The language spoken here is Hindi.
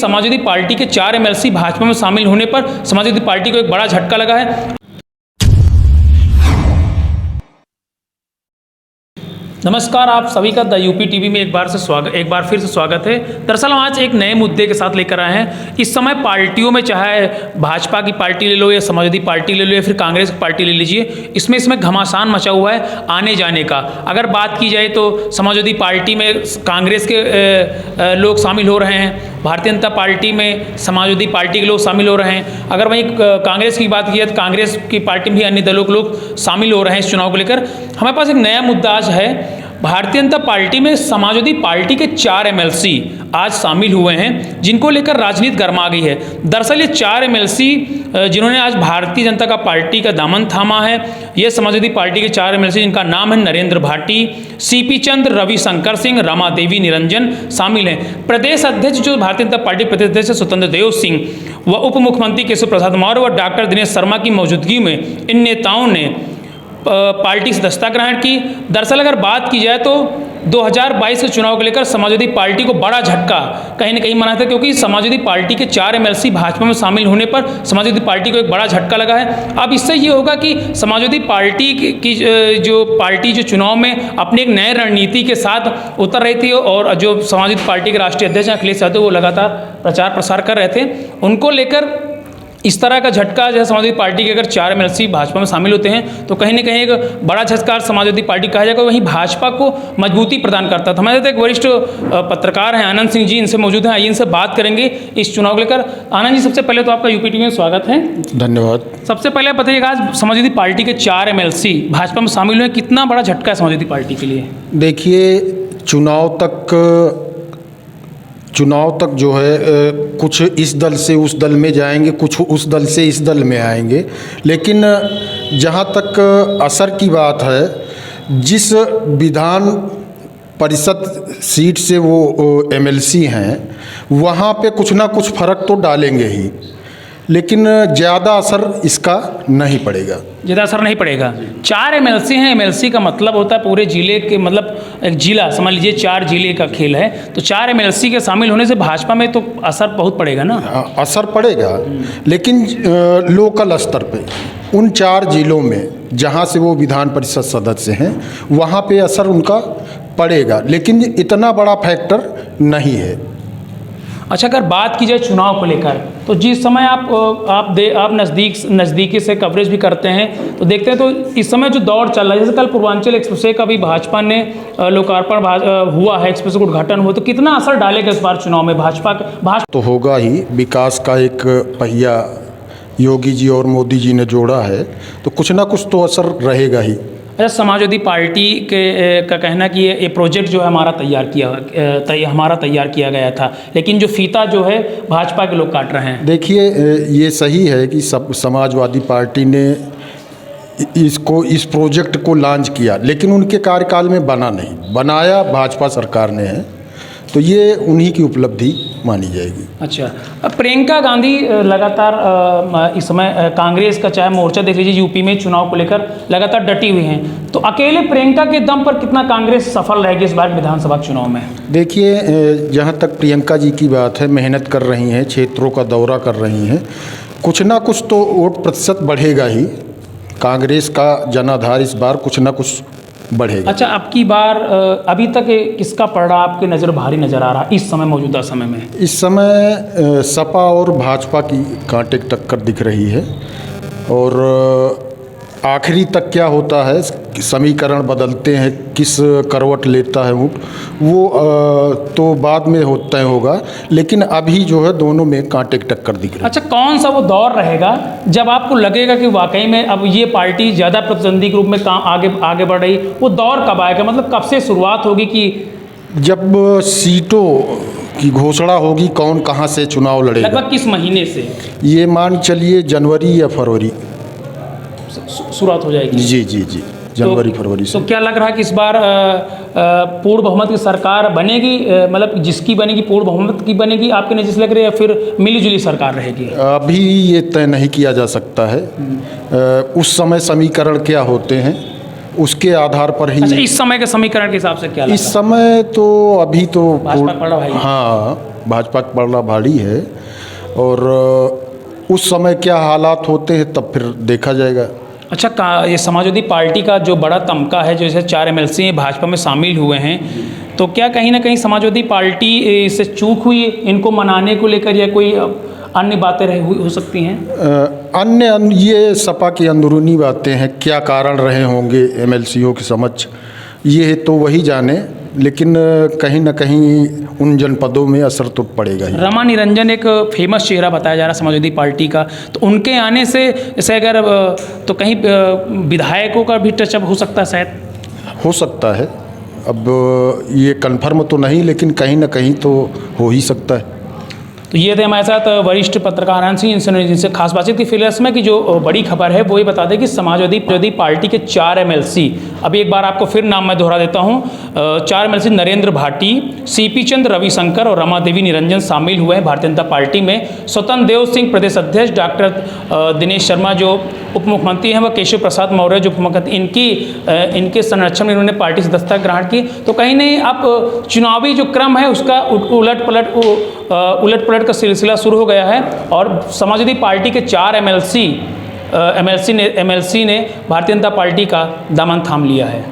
समाजवादी पार्टी के 4 एमएलसी भाजपा में शामिल होने पर समाजवादी पार्टी को एक बड़ा झटका लगा है। नमस्कार, आप सभी का द यूपी टीवी में एक बार फिर से स्वागत है। दरअसल हम आज एक नए मुद्दे के साथ लेकर आए हैं। इस समय पार्टियों में चाहे भाजपा की पार्टी ले लो या समाजवादी पार्टी ले लो या फिर कांग्रेस की पार्टी ले लीजिए, इसमें घमासान मचा हुआ है आने जाने का। अगर बात की जाए तो समाजवादी पार्टी में कांग्रेस के लोग शामिल हो रहे हैं, भारतीय जनता पार्टी में समाजवादी पार्टी के लोग शामिल हो रहे हैं। अगर वहीं कांग्रेस की बात की जाए तो कांग्रेस की पार्टी में भी अन्य दलों के लोग शामिल हो रहे हैं इस चुनाव को लेकर। हमारे पास एक नया मुद्दा आज है। भारतीय जनता पार्टी में समाजवादी पार्टी के 4 एमएलसी आज शामिल हुए हैं, जिनको लेकर राजनीति गर्मा गई है। दरअसल ये 4 एमएलसी जिन्होंने आज भारतीय जनता पार्टी का दामन थामा है, ये समाजवादी पार्टी के 4 एमएलसी जिनका नाम है नरेंद्र भाटी, सीपी चंद्र, रविशंकर सिंह, रमा देवी निरंजन शामिल हैं। प्रदेश अध्यक्ष जो भारतीय जनता पार्टी प्रदेश अध्यक्ष स्वतंत्र देव सिंह व उप मुख्यमंत्री केशव प्रसाद मौर्य व डॉक्टर दिनेश शर्मा की मौजूदगी में इन नेताओं ने पार्टी सदस्यता ग्रहण की। दरअसल अगर बात की जाए तो 2022 के चुनाव को लेकर समाजवादी पार्टी को बड़ा झटका कहीं न कहीं मना था, क्योंकि समाजवादी पार्टी के 4 एमएलसी भाजपा में शामिल होने पर समाजवादी पार्टी को एक बड़ा झटका लगा है। अब इससे ये होगा कि समाजवादी पार्टी की जो चुनाव में अपनी एक नए रणनीति के साथ उतर रही थी और जो समाजवादी पार्टी के राष्ट्रीय अध्यक्ष अखिलेश यादव वो लगातार प्रचार प्रसार कर रहे थे, उनको लेकर इस तरह का झटका जो है समाजवादी पार्टी के अगर 4 एमएलसी भाजपा में शामिल होते हैं तो कहीं ना कहीं एक बड़ा झटका समाजवादी पार्टी कहा जाएगा, वहीं भाजपा को मजबूती प्रदान करता था। हमारे साथ एक वरिष्ठ पत्रकार हैं आनंद सिंह जी, इनसे मौजूद हैं। आइए इनसे बात करेंगे इस चुनाव को लेकर। आनंद जी, सबसे पहले तो आपका यूपी टीवी में स्वागत है। धन्यवाद। सबसे पहले बताइएगा, आज समाजवादी पार्टी के 4 एमएलसी भाजपा में शामिल हुए, कितना बड़ा झटका है समाजवादी पार्टी के लिए? देखिए, चुनाव तक जो है कुछ इस दल से उस दल में जाएंगे, कुछ उस दल से इस दल में आएंगे, लेकिन जहाँ तक असर की बात है, जिस विधान परिषद सीट से वो एमएलसी हैं वहाँ पे कुछ ना कुछ फ़र्क तो डालेंगे ही, लेकिन ज़्यादा असर इसका नहीं पड़ेगा। ज़्यादा असर नहीं पड़ेगा। 4 एमएलसी हैं। एमएलसी का मतलब होता है पूरे जिले के, मतलब एक जिला समझ लीजिए 4 जिले का खेल है, तो 4 एमएलसी के शामिल होने से भाजपा में तो असर बहुत पड़ेगा ना। असर पड़ेगा, लेकिन लोकल स्तर पे उन 4 जिलों में जहाँ से वो विधान परिषद सदस्य हैं वहाँ पे असर उनका पड़ेगा, लेकिन इतना बड़ा फैक्टर नहीं है। अच्छा, अगर बात की जाए चुनाव को लेकर तो जिस समय आप नज़दीकी से कवरेज भी करते हैं तो देखते हैं तो इस समय जो दौर चल रहा है, जैसे कल पूर्वांचल एक्सप्रेस का भी भाजपा ने लोकार्पण हुआ है, एक्सप्रेस का उद्घाटन हुआ, तो कितना असर डालेगा इस बार चुनाव में भाजपा तो होगा ही। विकास का एक पहिया योगी जी और मोदी जी ने जोड़ा है, तो कुछ ना कुछ तो असर रहेगा ही। अच्छा, समाजवादी पार्टी का कहना कि ये प्रोजेक्ट जो है हमारा तैयार किया गया था, लेकिन जो फीता जो है भाजपा के लोग काट रहे हैं। देखिए, ये सही है कि समाजवादी पार्टी ने इस प्रोजेक्ट को लॉन्च किया, लेकिन उनके कार्यकाल में बना नहीं, बनाया भाजपा सरकार ने है, तो ये उन्हीं की उपलब्धि मानी जाएगी। अच्छा, अब प्रियंका गांधी लगातार इस समय कांग्रेस का चाहे मोर्चा देख लीजिए यूपी में चुनाव को लेकर लगातार डटी हुई हैं, तो अकेले प्रियंका के दम पर कितना कांग्रेस सफल रहेगी इस बार विधानसभा चुनाव में? देखिए, जहाँ तक प्रियंका जी की बात है, मेहनत कर रही हैं, क्षेत्रों का दौरा कर रही हैं, कुछ ना कुछ तो वोट प्रतिशत बढ़ेगा ही। कांग्रेस का जनाधार इस बार कुछ ना कुछ बढ़ेगा। अच्छा, अब की बार अभी तक किसका पलड़ा आपके नज़र भारी नज़र आ रहा इस समय, मौजूदा समय में? इस समय सपा और भाजपा की कांटे की टक्कर दिख रही है, और आखिरी तक क्या होता है, समीकरण बदलते हैं, किस करवट लेता है वो तो बाद में होता होगा, लेकिन अभी जो है दोनों में कांटे की टक्कर दिख रही है। अच्छा, कौन सा वो दौर रहेगा जब आपको लगेगा कि वाकई में अब ये पार्टी ज़्यादा प्रतिद्वंदी के रूप में आगे बढ़ रही, वो दौर कब आएगा? मतलब कब से शुरुआत होगी कि जब सीटों की घोषणा होगी, कौन कहाँ से चुनाव लड़ेगा? लगभग किस महीने से? ये मान चलिए जनवरी या फरवरी शुरुआत हो जाएगी। जी, जनवरी फरवरी से। तो क्या लग रहा है कि इस बार पूर्ण बहुमत की सरकार बनेगी? मतलब जिसकी बनेगी पूर्ण बहुमत की बनेगी आपके नज़र से लग रही है, या फिर मिलीजुली सरकार रहेगी? अभी ये तय नहीं किया जा सकता है। उस समय समीकरण क्या होते हैं उसके आधार पर ही। अच्छा, इस समय के समीकरण के हिसाब से क्या लग रहा है? इस समय तो अभी तो भाजपा पड़ा भाई। हाँ, भाजपा का पलड़ा भारी है, और उस समय क्या हालात होते हैं तब फिर देखा जाएगा। अच्छा, ये समाजवादी पार्टी का जो बड़ा तमका है, जैसे 4 एमएलसी भाजपा में शामिल हुए हैं, तो क्या कहीं ना कहीं समाजवादी पार्टी से चूक हुई इनको मनाने को लेकर, या कोई अन्य बातें हो सकती हैं? अन्य ये सपा की अंदरूनी बातें हैं, क्या कारण रहे होंगे एमएलसीओ के समक्ष, ये तो वही जाने, लेकिन कहीं ना कहीं उन जनपदों में असर तो पड़ेगा ही। रमा निरंजन एक फेमस चेहरा बताया जा रहा है समाजवादी पार्टी का, तो उनके आने से जैसे अगर तो कहीं विधायकों का भी टचअप हो सकता है, शायद हो सकता है। अब ये कन्फर्म तो नहीं, लेकिन कहीं ना कहीं तो हो ही सकता है। तो ये थे हमारे साथ वरिष्ठ पत्रकार आनंद सिंह, जिनसे खास बातचीत की। फिलहाल में की जो बड़ी खबर है वो ये बता दें कि समाजवादी पार्टी के 4 एमएलसी, अभी एक बार आपको फिर नाम मैं दोहरा देता हूँ, 4 एमएलसी नरेंद्र भाटी, सीपी चंद, रविशंकर और रमा देवी निरंजन शामिल हुए हैं भारतीय जनता पार्टी में। स्वतंत्र देव सिंह प्रदेश अध्यक्ष, डॉक्टर दिनेश शर्मा जो उप मुख्यमंत्री हैं, व केशव प्रसाद मौर्य जो उप मुख्यमंत्री, इनके संरक्षण में इन्होंने पार्टी सदस्यता ग्रहण की। तो कहीं नहीं अब चुनावी जो क्रम है उसका उलट पलट का सिलसिला शुरू हो गया है, और समाजवादी पार्टी के 4 एमएलसी ने भारतीय जनता पार्टी का दामन थाम लिया है।